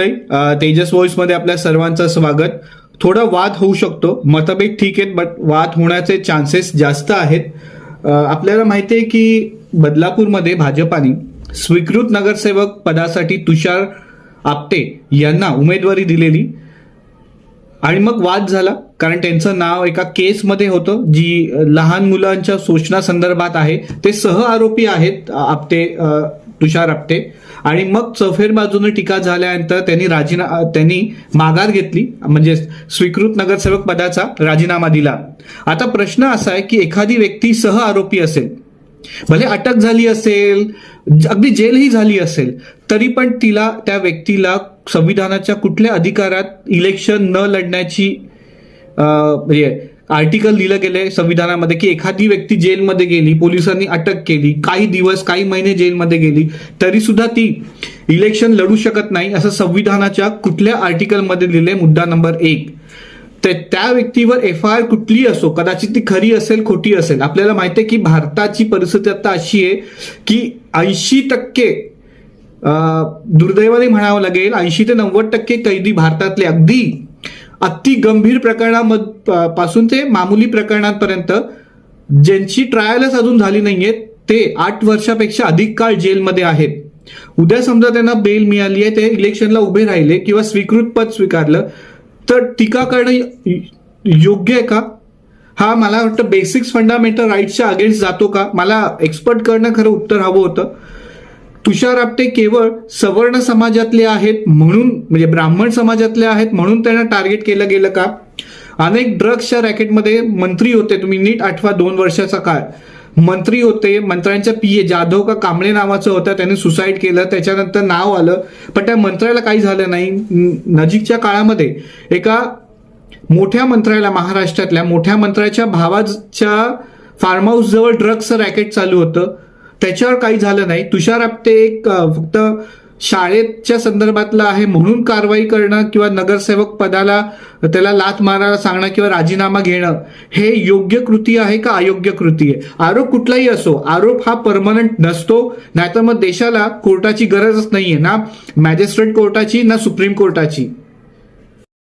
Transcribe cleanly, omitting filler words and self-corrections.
मंडळी, तेजस व्हॉइस मध्ये आपल्या सर्वांचं स्वागत. थोडा वाद होऊ शकतो, मतभेद ठीक आहेत, बट वाद होण्याचे चान्सेस जास्त आहेत. आपल्याला माहिती आहे की बदलापूरमध्ये भाजपाने स्वीकृत नगरसेवक पदासाठी तुषार आपटे यांना उमेदवारी दिलेली आणि मग वाद झाला, कारण त्यांचं नाव एका केसमध्ये होतं जी लहान मुलांच्या शोषणासंदर्भात आहे. ते सह आरोपी आहेत आपटे, तुषार आपटे. आणि मग चौफेर बाजूने टीका झाल्यानंतर त्यांनी माघार घेतली, म्हणजे स्वीकृत नगरसेवक पदाचा राजीनामा दिला. आता प्रश्न असा आहे की एखादी व्यक्ती सह आरोपी असेल, भले अटक झाली असेल, अगदी जेलही झाली असेल, तरी पण त्या व्यक्तीला संविधानाच्या कुठल्या अधिकारात इलेक्शन न लढण्याची म्हणजे आर्टिकल लिहिलं गेलंय संविधानामध्ये की एखादी व्यक्ती जेलमध्ये गेली, पोलिसांनी अटक केली, काही दिवस काही महिने जेलमध्ये गेली, तरी सुद्धा ती इलेक्शन लढू शकत नाही, असं संविधानाच्या कुठल्या आर्टिकलमध्ये लिहिलंय. मुद्दा नंबर 1. त्या व्यक्तीवर FIR कुठली असो, कदाचित ती खरी असेल खोटी असेल, आपल्याला माहिती आहे की भारताची परिस्थिती आता अशी आहे की 80% दुर्दैवाने म्हणावं लागेल, 80 ते 90% कैदी भारतातले अगदी अति गंभीर प्रकरणापासून ते मामूली प्रकरणांपर्यंत ज्यांची ट्रायलच अजून झाली नाहीये ते 8 वर्षापेक्षा अधिक काळ जेलमध्ये आहेत. उद्या समजा त्यांना बेल मिळाली आहे, ते इलेक्शनला उभे राहिले किंवा स्वीकृत पद स्वीकारलं, तर टीका करणं योग्य आहे का? हा मला वाटतं बेसिक्स फंडामेंटल राईट्सच्या अगेन्स्ट जातो का? मला एक्सपर्ट करणं खरं उत्तर हवं होतं. तुषार आपटे केवळ सवर्ण समाजातले आहेत म्हणून, म्हणजे ब्राह्मण समाजातले आहेत म्हणून त्यांना टार्गेट केलं गेलं का? अनेक ड्रग्सच्या रॅकेटमध्ये मंत्री होते, तुम्ही नीट आठवा, 2 वर्षाचा काळ मंत्री होते. मंत्र्यांच्या PA जाधव का कांबळे नावाचं होतं, त्याने सुसाईड केलं, त्याच्यानंतर नाव आलं, पण त्या मंत्र्याला काही झालं नाही. नजीकच्या काळामध्ये एका मोठ्या मंत्र्याला, महाराष्ट्रातल्या मोठ्या मंत्र्याच्या भावाच्या फार्म हाऊस जवळ ड्रग्सचं रॅकेट चालू होतं, त्याच्यावर काही झालं नाही. तुषार आपटे एक फक्त शाळेच्या संदर्भातला आहे म्हणून कारवाई करणं किंवा नगरसेवक पदाला त्याला लाथ मारायला सांगणं किंवा राजीनामा घेणं हे योग्य कृती आहे का अयोग्य कृती आहे? आरोप कुठलाही असो, आरोप हा परमनंट नसतो, नाहीतर मग देशाला कोर्टाची गरजच नाहीये, ना मॅजिस्ट्रेट कोर्टाची ना सुप्रीम कोर्टाची.